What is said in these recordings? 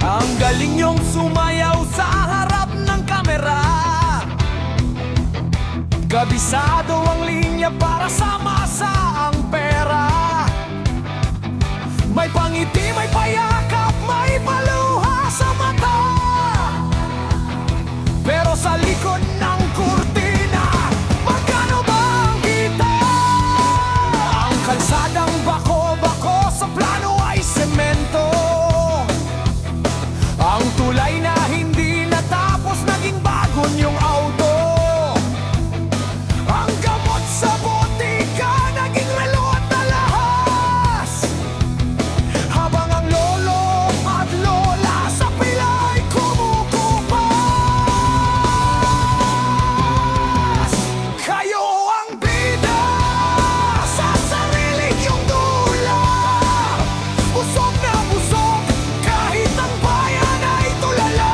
Ang galing niyong sumayaw sa harap ng kamera. Kabisado ang linya para sa masa ang pera. May pangiti, may payakap, may paluha sa mata. Pero sa likod ng kurtina, magkano ba ang kita? Ang kalsadang bako-bako sa plano ay semento. Ang tulay na hindi natapos naging bagon yung auto. Ang gamot sa botika naging relo at alahas. Habang ang lolo at lola sa pilay kumukupas. Kayo ang bida sa sarili niyong dula. Busog na busog kahit ang bayan ay tulala.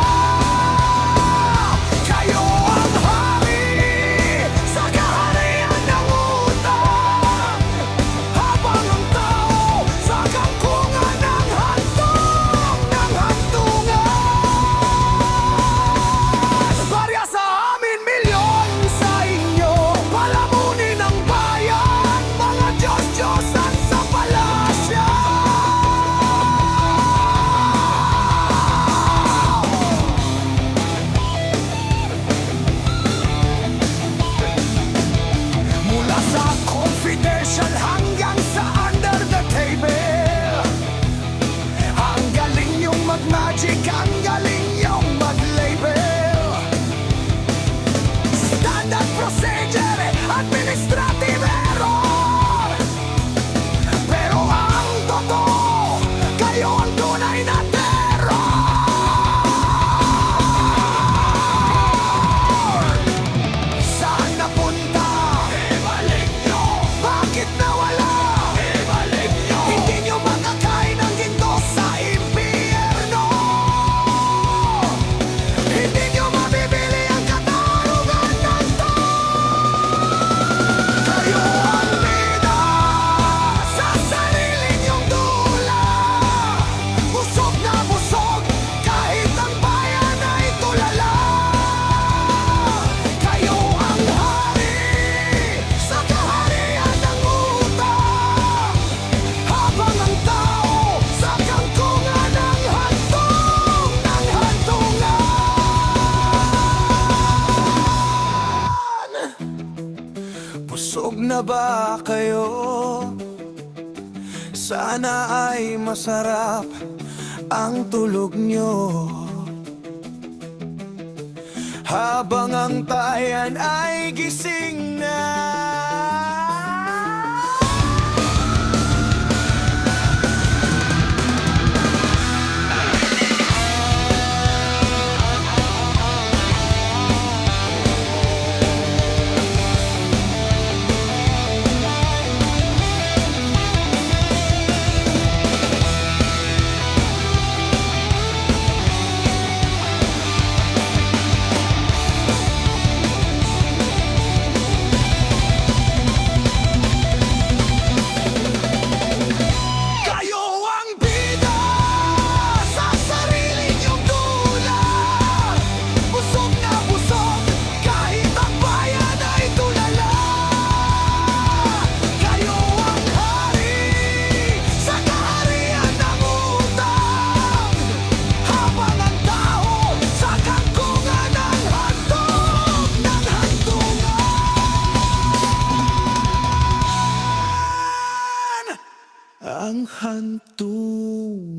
Kayo ang hari sa kaharian ng utang. Habang ang tao sa kangkungan ng hantong ng hantungan. Barya sa amin, milyon sa inyo. Palamunin ang bayan, mga Diyos-Diyosan sa palasyo. Mula sa confidential hanggang sa under the table. Ang galing yung mag-magic, ang galing yung mag-label. Standard procedure, administrative error. Pero ang totoo, kayo ang tunay na terror. Saan napunta? Ibalik nyo! Bakit nawala? Ibalik nyo! Hindi nyo makakain ang ginto sa impyerno. Hindi nyo mabibili ang katarungan ng kayo ang bida sa sarili nyong dula. Busog na busog kahit ang bayan ay tulala. Kayo ang hari sa kaharian ng utang. Habang ang tao sa kangkungan ng hantong ng hantungan. Busog na ba kayo? Sana ay masarap ang tulog nyo. Habang ang bayan ay gising na. Kayo ang bida sa sarili nyong dula. Busog na busog kahit ang bayan ay tulala. Kayo ang hari sa kaharian ng utang. Habang ang tao sa kangkungan ng hantong ng hantungan. Ang hantungan.